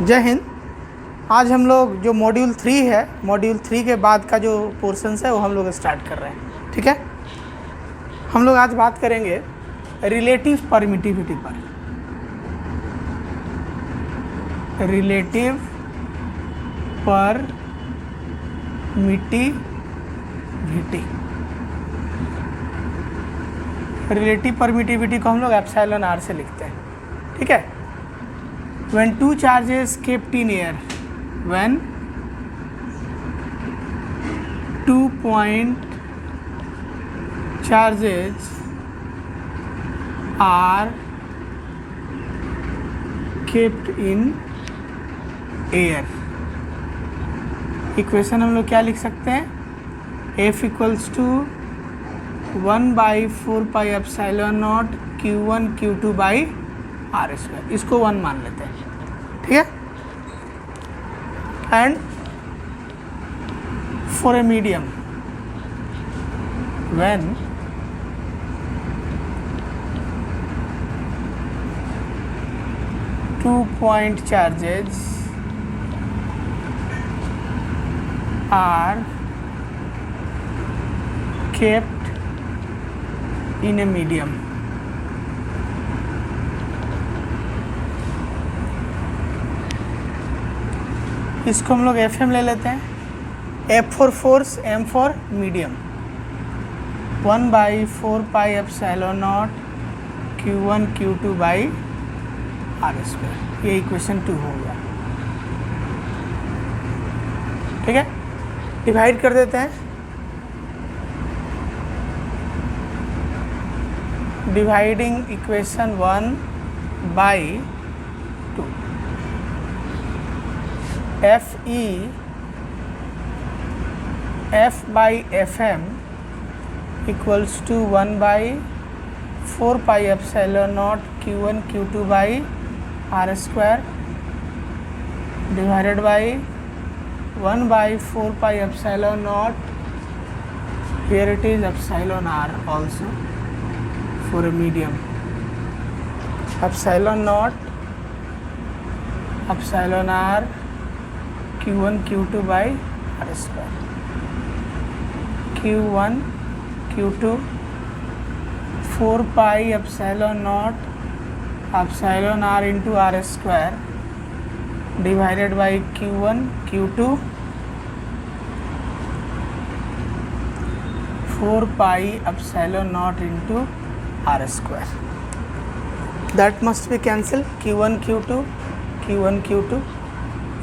जय हिंद। आज हम लोग जो मॉड्यूल 3 है, मॉड्यूल 3 के बाद का जो पोर्शंस है वो हम लोग स्टार्ट कर रहे हैं। ठीक है, हम लोग आज बात करेंगे रिलेटिव परमिटिविटी पर। रिलेटिव परमिटिविटी, रिलेटिव परमिटिविटी को हम लोग एप्सिलॉन आर से लिखते हैं। ठीक है, when two charges kept in air, when 2 point charges are kept in air, equation हम लोग क्या लिख सकते हैं? F equals to 1/4πε0 Q1 Q2 by R square, इसको 1 मान लेते हैं। ठीक है, and for a medium when two point charges are kept in a medium, इसको हम लोग FM ले लेते हैं। F for force, M for medium, 1/4πε0 Q1 Q2 by R square, ये इक्वेशन 2 हो गया। ठीक है, डिवाइड कर देते हैं। Dividing equation 1/2, FE F by FM equals to 1/4πε0 Q1 Q2 by R square divided by 1/4πε0, here it is epsilon R also for a medium, epsilon naught epsilon R Q1 Q2 by R square, Q1 Q2 4πε0 epsilon R into R square divided by Q1 Q2 4πε0 into R square, that must be cancelled. Q1 Q2 Q1 Q2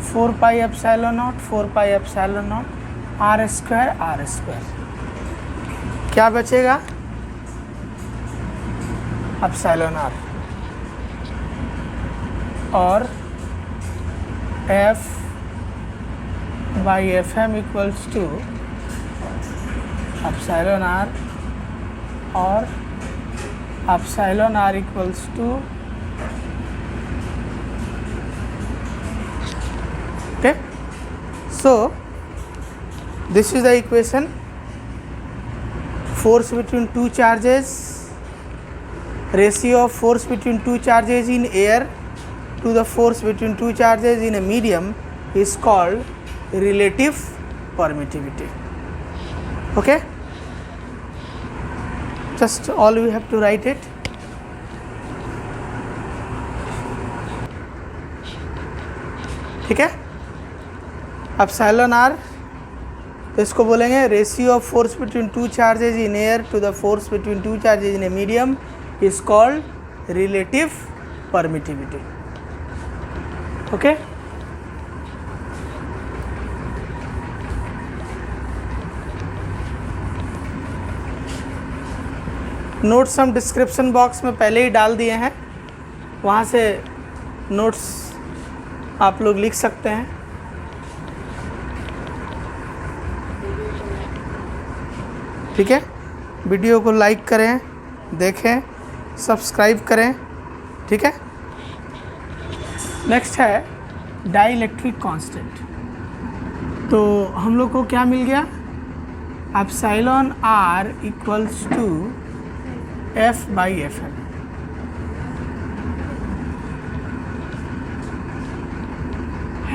4πε0 R square, क्या बचेगा? Epsilon R, और F by FM equals to epsilon R, और epsilon R equals to so this is the equation. Force between two charges, ratio of force between two charges in air to the force between two charges in a medium is called relative permittivity. Okay, just all we have to write it. ठीक है, epsilon R, तो इसको बोलेंगे ratio of force between two charges in air to the force between two charges in a medium is called relative permittivity. Okay, notes हम description box में पहले ही डाल दिए हैं, वहाँ से नोट्स आप लोग लिख सकते हैं। ठीक है, वीडियो को लाइक करें, देखें, सब्सक्राइब करें। ठीक है, नेक्स्ट है डाइलेक्ट्रिक कांस्टेंट। तो हम लोग को क्या मिल गया? Epsilon R equals to F by FM।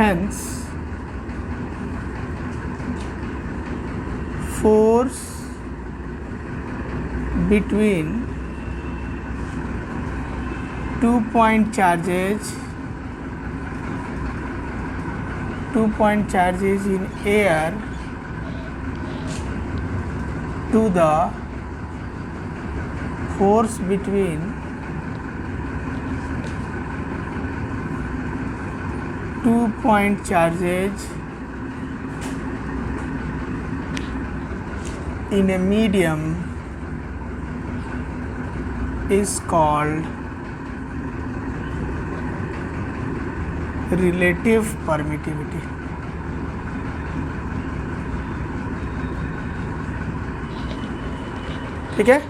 hence force between 2 point charges in air to the force between 2 point charges in a medium is called relative permittivity. ठीक है,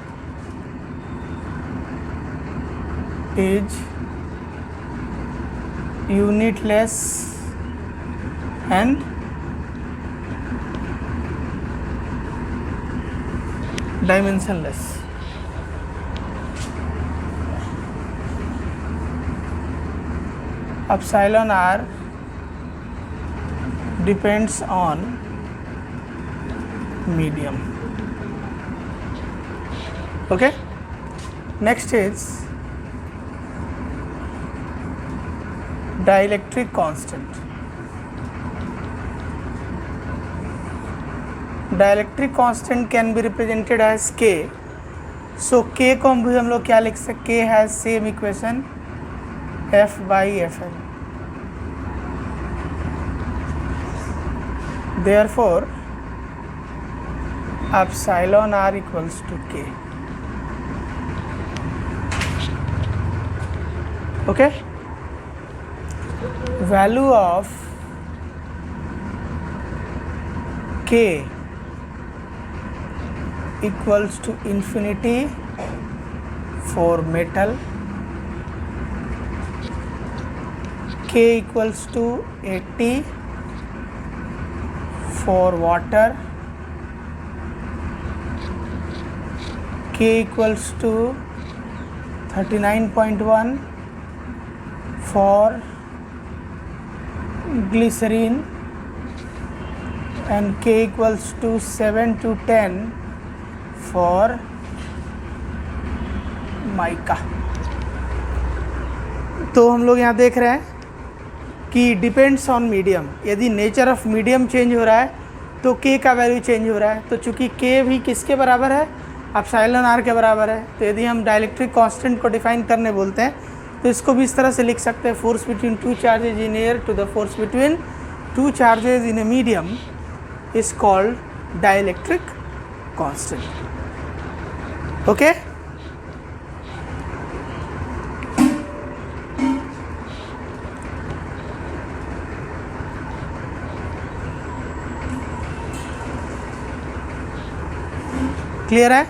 is unitless and dimensionless. Epsilon r depends on medium. Okay, next is dielectric constant. Dielectric constant can be represented as K. So K को हम लोग क्या लिख सकते, K has same equation F by Fm. Therefore epsilon r equals to K. Okay, value of K equals to infinity for metal, K equals to 80 for water, K equals to 39.1 for glycerine, and K equals to 7 to 10 for mica. तो हम लोग यहाँ देख रहे हैं कि depends on medium, यदि nature of medium change हो रहा है तो K का वैल्यू चेंज हो रहा है। तो चूंकि K भी किसके बराबर है, एप्सिलॉन r के बराबर है, तो यदि हम डाइलेक्ट्रिक कांस्टेंट को डिफाइन करने बोलते हैं तो इसको भी इस तरह से लिख सकते हैं, force between two charges in air to the force between two charges in a medium is called dielectric constant. Okay, clear है?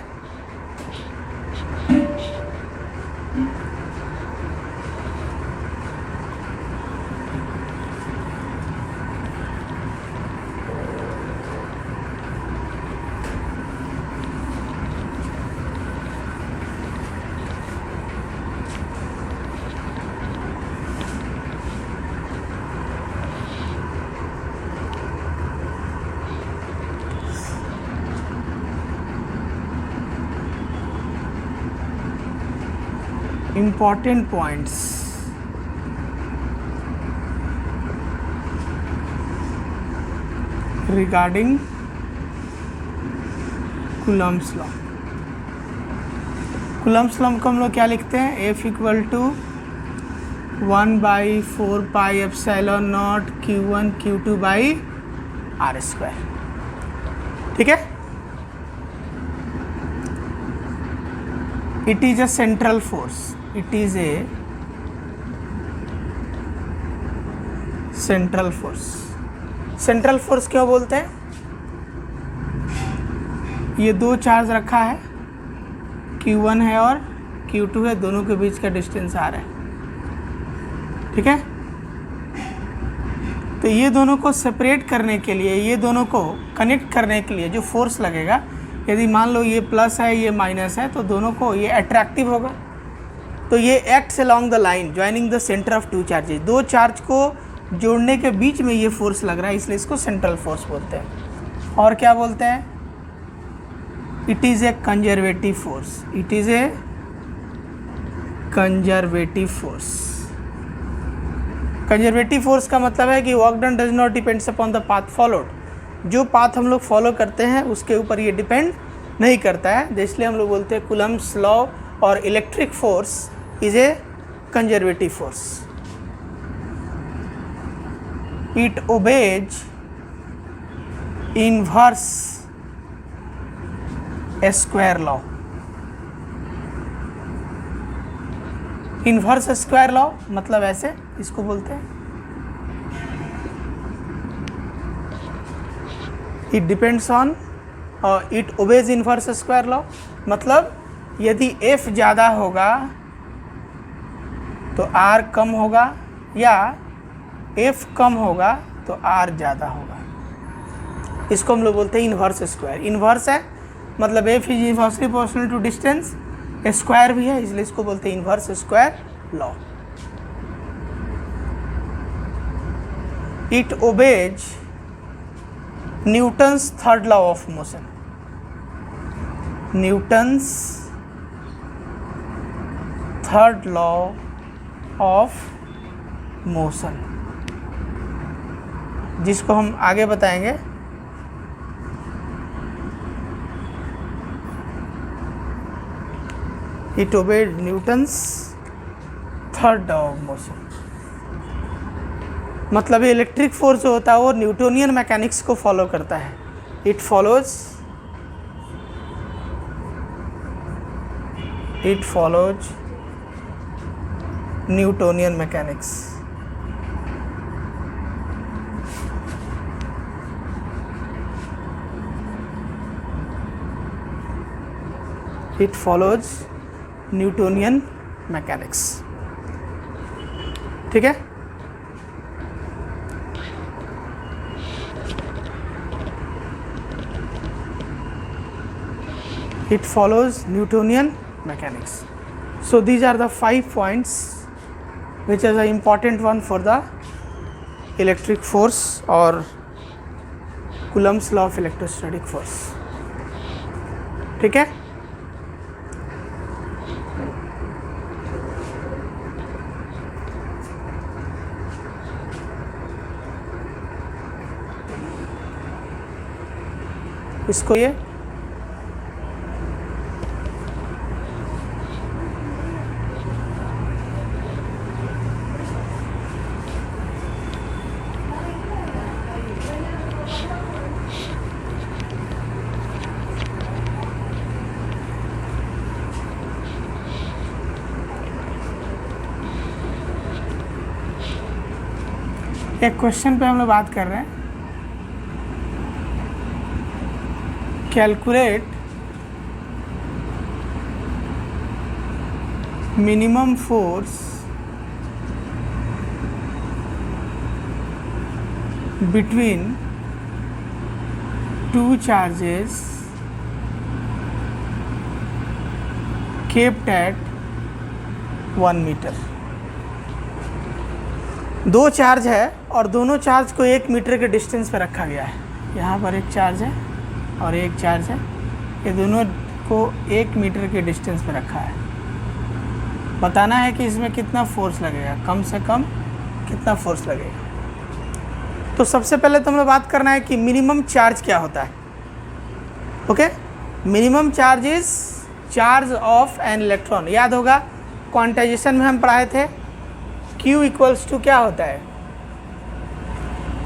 Important points. Regarding Coulomb's law. Coulomb's law को हम लोग क्या लिखते हैं, F equal to 1/4 pi epsilon naught Q1 Q2 by R square. ठीक है, it is a central force, it is a central force। Central force क्यों बोलते हैं, ये दो चार्ज रखा है, Q1 है और Q2 है, दोनों के बीच का डिस्टेंस R है। ठीक है, तो ये दोनों को सेपरेट करने के लिए, ये दोनों को कनेक्ट करने के लिए जो फोर्स लगेगा, यदि मान लो ये प्लस है ये माइनस है, तो दोनों को ये अट्रैक्टिव होगा। तो ये acts along the line joining the centre of two charges, दो चार्ज को जोड़ने के बीच में ये फोर्स लग रहा है, इसलिए इसको सेंट्रल फोर्स बोलते हैं। और क्या बोलते हैं? It is a conservative force. It is a conservative force. Conservative force का मतलब है कि work done does not depends upon the path followed. जो पाथ हम लोग फॉलो करते हैं उसके ऊपर ये डिपेंड नहीं करता है, इसलिए हम लोग बोलते हैं कूलम्ब्स लॉ और electric force is a conservative force. It obeys inverse square law. Inverse square law मतलब ऐसे इसको बोलते हैं, it depends on it obeys inverse square law. मतलब यदि f ज़्यादा होगा तो r कम होगा, या f कम होगा तो r ज़्यादा होगा। इसको हम लोग बोलते हैं इनवर्स स्क्वायर। इनवर्स है मतलब f is inversely proportional to distance, square भी है इसलिए इसको बोलते हैं inverse square law. It obeys Newton's third law of motion. Newton's third law of motion, जिसको हम आगे बताएंगे। It obeyed Newton's third law of motion मतलब इलेक्ट्रिक फोर्स जो होता है वो न्यूटोनियन मैकेनिक्स को फॉलो करता है। It follows Newtonian mechanics. It follows Newtonian mechanics. ठीक है, it follows Newtonian mechanics. So these are the 5 points which is an important one for the electric force or Coulomb's law of electrostatic force. ठीक है, इसको ये एक question पे हम लोग बात कर रहे हैं। Calculate minimum force between two charges kept at 1 metre. दो चार्ज है और दोनों चार्ज को 1 मीटर के डिस्टेंस पे रखा गया है। यहाँ पर एक चार्ज है और एक चार्ज है, ये दोनों को 1 मीटर के डिस्टेंस पे रखा है। बताना है कि इसमें कितना फोर्स लगेगा, कम से कम कितना फोर्स लगेगा। तो सबसे पहले तो हमें बात करना है कि मिनिमम चार्ज क्या होता है। Okay, minimum charge is charge of an electron. याद होगा क्वांटाइजेशन में हम पढ़ाए थे Q इक्वल्स टू क्या होता है,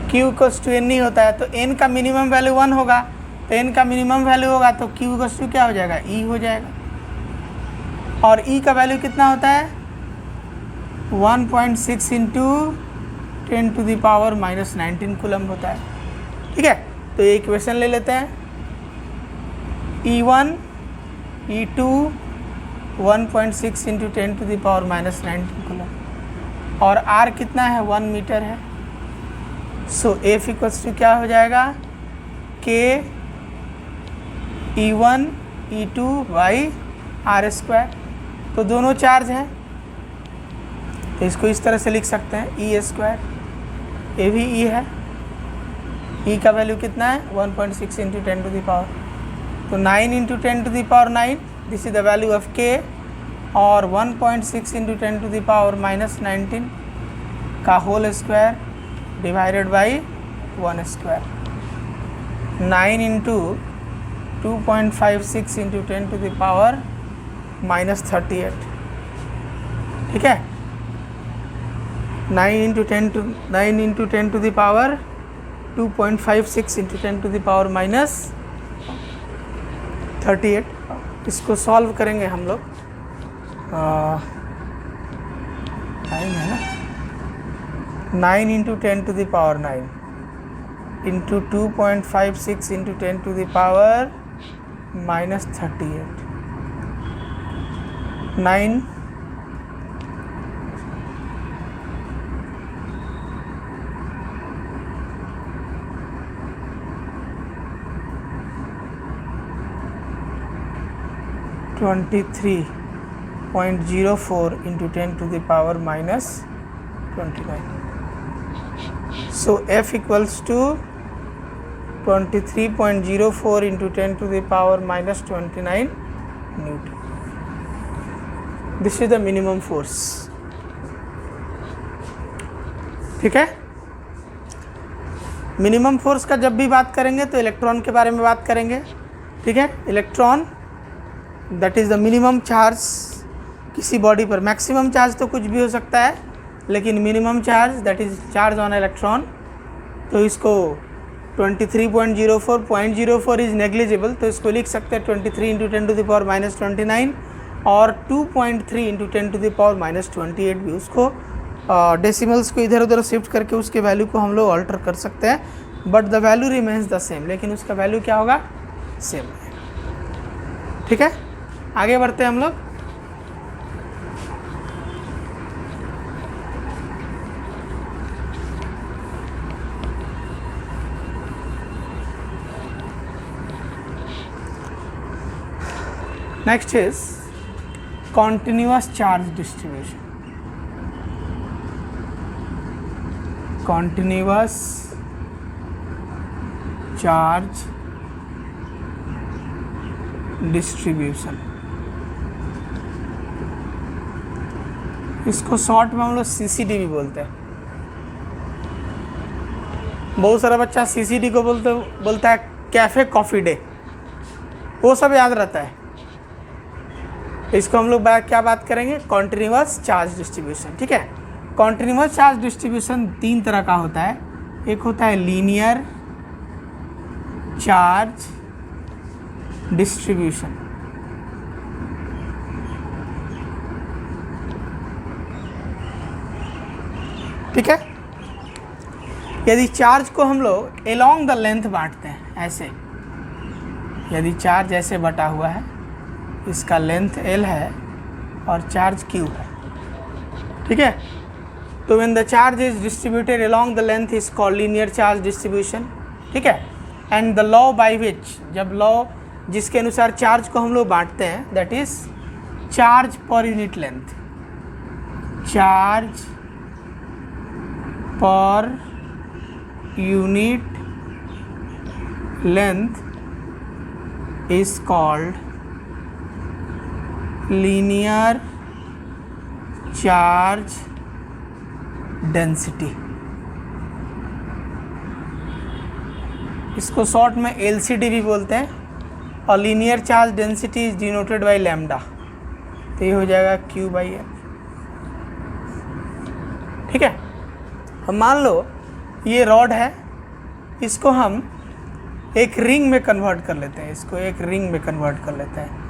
Q इक्वल्स टू n ही होता है। तो n का मिनिमम वैल्यू 1 होगा, तो n का मिनिमम वैल्यू होगा तो Q इक्वल्स टू क्या हो जाएगा, E हो जाएगा। और E का वैल्यू कितना होता है 1.6 इंटू 10⁻⁻19 कूलम होता है। ठीक है, तो ये इक्वेशन ले लेते हैं। E1 E2 1.6 इंटू 10⁻⁻19 कूलम और R कितना है 1 मीटर है। सो F इक्वल्स टू क्या हो जाएगा K E1 E2 by R square. तो दोनों चार्ज हैं तो इसको इस तरह से लिख सकते हैं E स्क्वायर ये भी ई है, ई का वैल्यू कितना है 1.6 इंटू 10 टू द पावर, तो 9 into 10 to the power 9, this is the value of K, और 1.6 इंटू 10 टू द पावर -19 का whole square divided by 1 square, 9 into 2.56 into 10 to the power -38, ठीक है। 9 into 10 to the power 2.56 into 10 to the power -38। इसको solve करेंगे हम लोग, time है ना, 9 into 10 to the power 9 into 2.56 into 10 to the power -38, 9 23.04 into 10 to the power -29. So F equals to 23.04 into 10 to the power -29 Newton. This is the minimum force, ठीक है। Minimum force का जब भी बात करेंगे तो इलेक्ट्रॉन के बारे में बात करेंगे, ठीक है। Electron that is the minimum charge किसी बॉडी पर। मैक्सिमम चार्ज तो कुछ भी हो सकता है, लेकिन minimum charge that is charge on electron, तो इसको 23.04 इज़ नेग्लिजिबल, तो इसको लिख सकते हैं 23 इंटू 10 टू द पावर -29 और 2.3 इंटू 10 टू द पावर -28 भी। उसको डेसिमल्स को इधर उधर शिफ्ट करके उसके वैल्यू को हम लोग अल्टर कर सकते हैं, but the value remains the same, लेकिन उसका वैल्यू क्या होगा, सेम, ठीक है। आगे बढ़ते हैं हम लोग। Next is continuous charge distribution. Continuous charge distribution, इसको शॉर्ट में हम लोग CCD भी बोलते हैं। बहुत सारा बच्चा CCD को बोलता है कैफ़े कॉफ़ी डे, वो सब याद रहता है। इसको हम लोग क्या बात करेंगे, कॉन्टिन्यूअस चार्ज डिस्ट्रीब्यूशन, ठीक है। कॉन्टिन्यूअस चार्ज डिस्ट्रीब्यूशन 3 तरह का होता है। एक होता है लीनियर चार्ज डिस्ट्रीब्यूशन, ठीक है। यदि चार्ज को हम लोग एलोंग द लेंथ बांटते हैं, ऐसे, यदि चार्ज ऐसे बटा हुआ है, इसका लेंथ L है और चार्ज Q है, ठीक है, तो when the charge is distributed along the length is called linear charge distribution, ठीक है। And the law by which, जब लॉ जिसके अनुसार चार्ज को हम लोग बांटते हैं, that is charge per unit length, charge per unit length is called linear charge density. इसको शॉर्ट में LCD भी बोलते हैं, और linear charge density is denoted by lambda, तो ये हो जाएगा Q/F, ठीक है। अब मान लो ये रॉड है, इसको हम एक रिंग में कन्वर्ट कर लेते हैं, इसको एक रिंग में कन्वर्ट कर लेते हैं।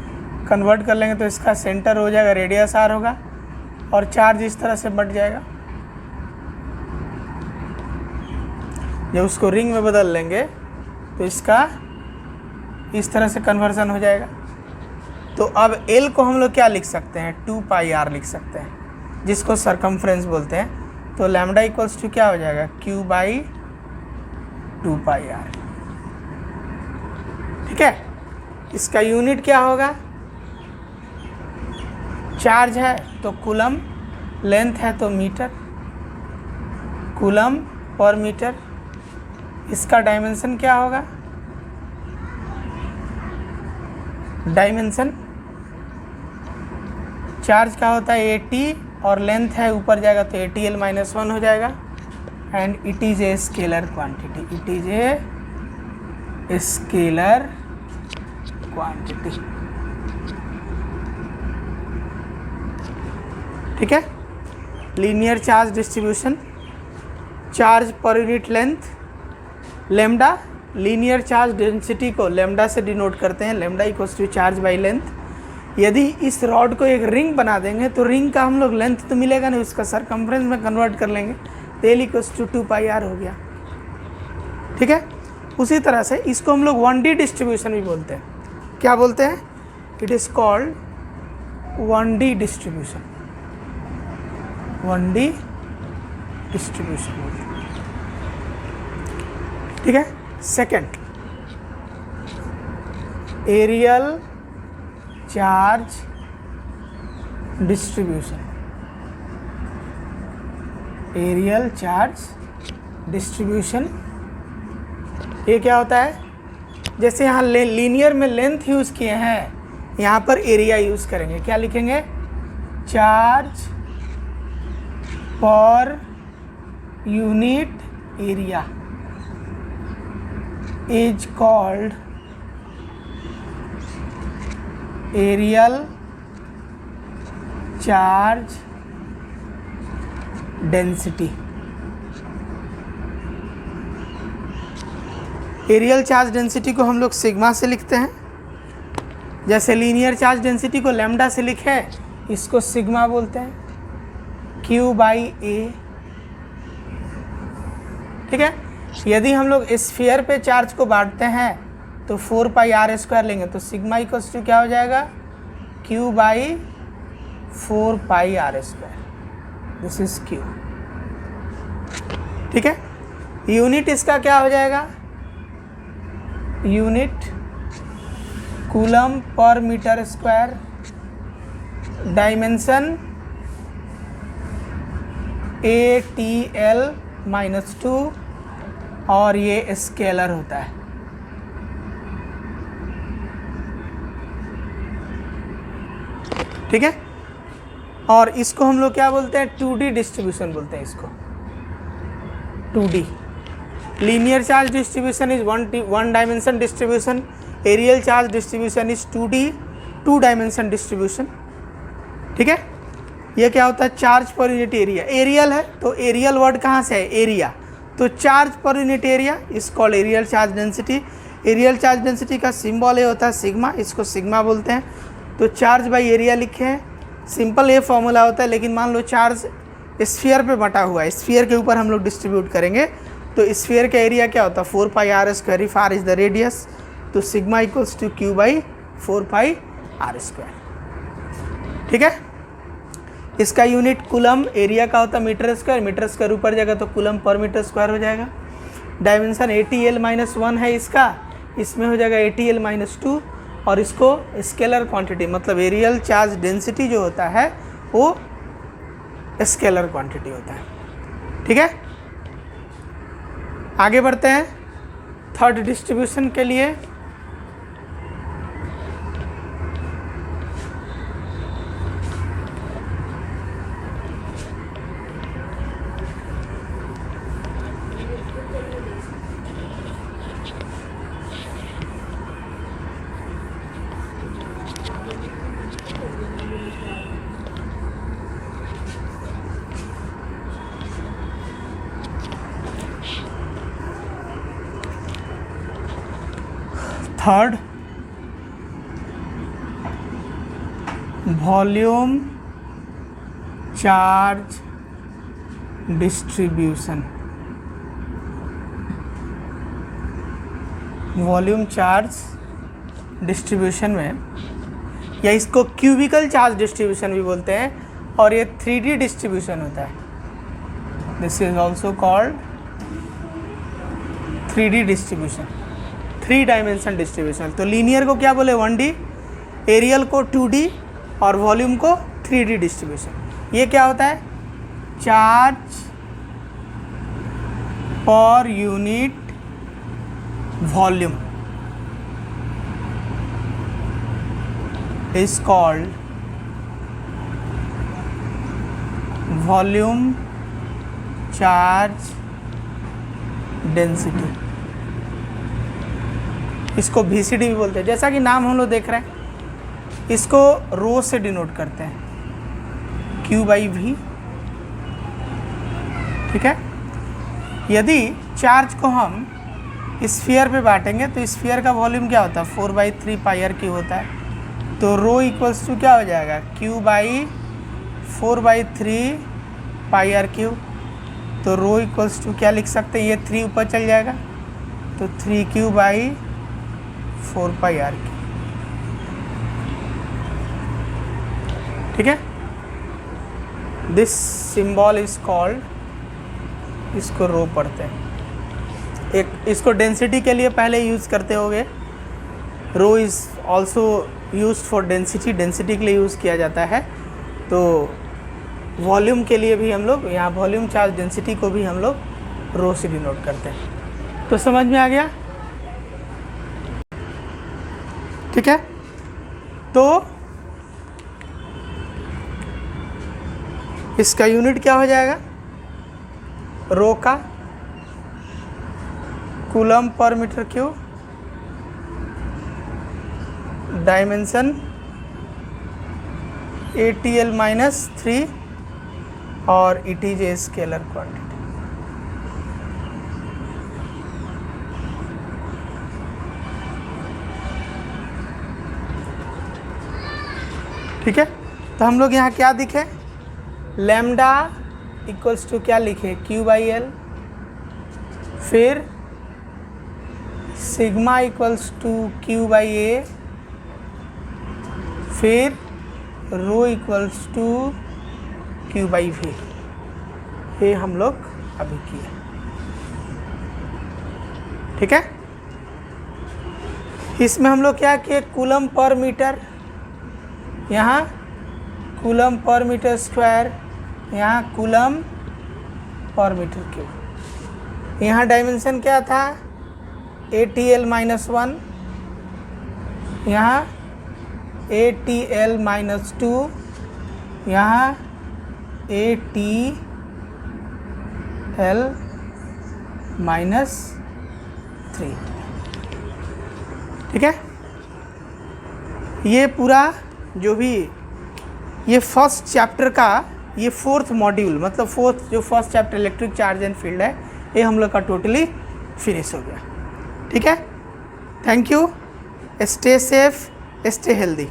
कन्वर्ट कर लेंगे तो इसका सेंटर हो जाएगा, रेडियस R होगा, और चार्ज इस तरह से बढ़ जाएगा। जब उसको रिंग में बदल लेंगे तो इसका इस तरह से कन्वर्जन हो जाएगा। तो अब L को हम लोग क्या लिख सकते हैं, 2πr लिख सकते हैं, जिसको सरकमफ्रेंस बोलते हैं। तो लैम्डा इक्वल्स टू क्या हो जाएगा, Q/2πr, ठीक है। इसका यूनिट क्या होगा, चार्ज है तो कूलम, लेंथ है तो मीटर, कूलम पर मीटर। इसका डायमेंशन क्या होगा? डायमेंशन चार्ज का होता है 80 और लेंथ है ऊपर जाएगा तो ATL-1 हो जाएगा। And it is a scalar quantity, it is a scalar quantity. ठीक है। Linear charge distribution, charge per unit length, lambda. Linear charge density को लेमडा से डिनोट करते हैं, lambda equals to charge by length. यदि इस रॉड को एक रिंग बना देंगे तो रिंग का हम लोग लेंथ तो मिलेगा नहीं, उसका सरकमफ्रेंस में कन्वर्ट कर लेंगे, तो L इक्वल्स टू 2πr हो गया। ठीक है। उसी तरह से इसको हम लोग 1D डिस्ट्रीब्यूशन भी बोलते हैं। क्या बोलते हैं? It is called 1D distribution, 1D distribution बोलते हैं। ठीक है। Second, areal charge distribution, areal charge distribution. ये क्या होता है? जैसे यहाँ लीनियर में लेंथ यूज़ किए हैं, यहाँ पर एरिया यूज़ करेंगे। क्या लिखेंगे? Charge per unit area is called aerial charge density। Areal charge density को हम लोग सिग्मा से लिखते हैं। जैसे लीनियर चार्ज डेंसिटी को लैम्डा से लिखे, इसको सिग्मा बोलते हैं, Q/A। ठीक है। यदि हम लोग स्फीयर पे चार्ज को बांटते हैं तो 4πr² लेंगे, तो सिग्मा इक्वल्स टू क्या हो जाएगा? Q/4πr²। This is Q। ठीक है। यूनिट इसका क्या हो जाएगा? Unit coulomb per metre square. Dimension ATL-2 और ये स्केलर होता है। ठीक है। और इसको हम लोग क्या बोलते हैं? 2D डिस्ट्रीब्यूशन बोलते हैं इसको, 2D। Linear charge distribution is one dimension distribution, areal charge distribution is 2D, 2 dimension distribution. ठीक है। ये क्या होता है? Charge per unit area. Aerial है तो एरियल वर्ड कहाँ से है? एरिया। तो चार्ज पर यूनिट एरिया इस called areal charge density. Areal charge density का सिंबल ये होता है सिग्मा, इसको सिग्मा बोलते हैं। तो चार्ज बाई एरिया लिखे हैं, सिंपल ये फॉर्मूला होता है। लेकिन मान लो चार्ज स्फीयर पे बटा हुआ है, स्फीयर के ऊपर हम लोग डिस्ट्रीब्यूट करेंगे, तो स्फीयर का एरिया क्या होता है? 4πr²। If r is the radius, तो सिग्मा इक्वल्स टू Q/4πr²। ठीक है। इसका यूनिट कूलम, एरिया का होता है मीटर स्क्वायर, मीटर स्क्वायर ऊपर जाएगा तो कूलम पर मीटर स्क्वायर हो जाएगा। डायमेंशन ATL-1 है इसका, इसमें हो जाएगा ATL-2। और इसको स्केलर क्वांटिटी मतलब एरियल चार्ज डेंसिटी जो होता है वो स्केलर क्वांटिटी होता है। ठीक है। आगे बढ़ते हैं थर्ड डिस्ट्रीब्यूशन के लिए। Third, volume charge distribution. Volume charge distribution में, या इसको क्यूबिकल चार्ज डिस्ट्रीब्यूशन भी बोलते हैं, और ये 3D डिस्ट्रीब्यूशन होता है। This is also called 3D distribution, 3 dimension distribution. तो लीनियर को क्या बोले? 1D, एरियल को 2D और वॉल्यूम को 3D डिस्ट्रीब्यूशन। ये क्या होता है? Charge per unit volume is called volume charge density. इसको VCD भी बोलते हैं। जैसा कि नाम हम लोग देख रहे हैं, इसको रो से डिनोट करते हैं, Q/V। ठीक है। यदि चार्ज को हम स्फीयर पे बांटेंगे तो स्फीयर का वॉल्यूम क्या होता है, 4/3 πr³ होता है। तो रो इक्वल्स टू क्या हो जाएगा, Q/4/3 πr³। तो रो इक्वल्स टू क्या लिख सकते हैं, ये 3 ऊपर चल जाएगा तो 3Q/4 πr³। ठीक है। दिस सिंबल इज कॉल्ड, इसको रो पढ़ते हैं। एक इसको डेंसिटी के लिए पहले यूज़ करते होंगे। Rho is also use for density, density के लिए यूज़ किया जाता है। तो वॉल्यूम के लिए भी हम लोग यहाँ वॉल्यूम चार्ज डेंसिटी को भी हम लोग रो से डिनोट करते हैं। तो समझ में आ गया। ठीक है। तो इसका यूनिट क्या हो जाएगा, रो का coulomb per metre cube, dimension ATL-3 और it is a scalar quantity. ठीक है। तो हम लोग यहाँ क्या दिखे, लैम्डा इक्वल्स टू क्या लिखे, Q/L। फिर सिग्मा इक्वल्स टू Q/A। फिर रो इक्वल्स टू Q/V। ये हम लोग अभी किए। ठीक है। इसमें हम लोग क्या किए, कूलम पर मीटर, यहाँ कूलम पर मीटर स्क्वायर, यहाँ कूलम पर मीटर क्यूब। यहाँ डायमेंशन क्या था, ATL-1, यहाँ ATL-2, यहाँ ATL-3। ठीक है। ये पूरा जो भी ये फर्स्ट चैप्टर का ये 4th मॉड्यूल, मतलब first chapter electric charge and field है, ये हम लोग का टोटली फिनिश हो गया। ठीक है। Thank you. Stay safe, stay healthy.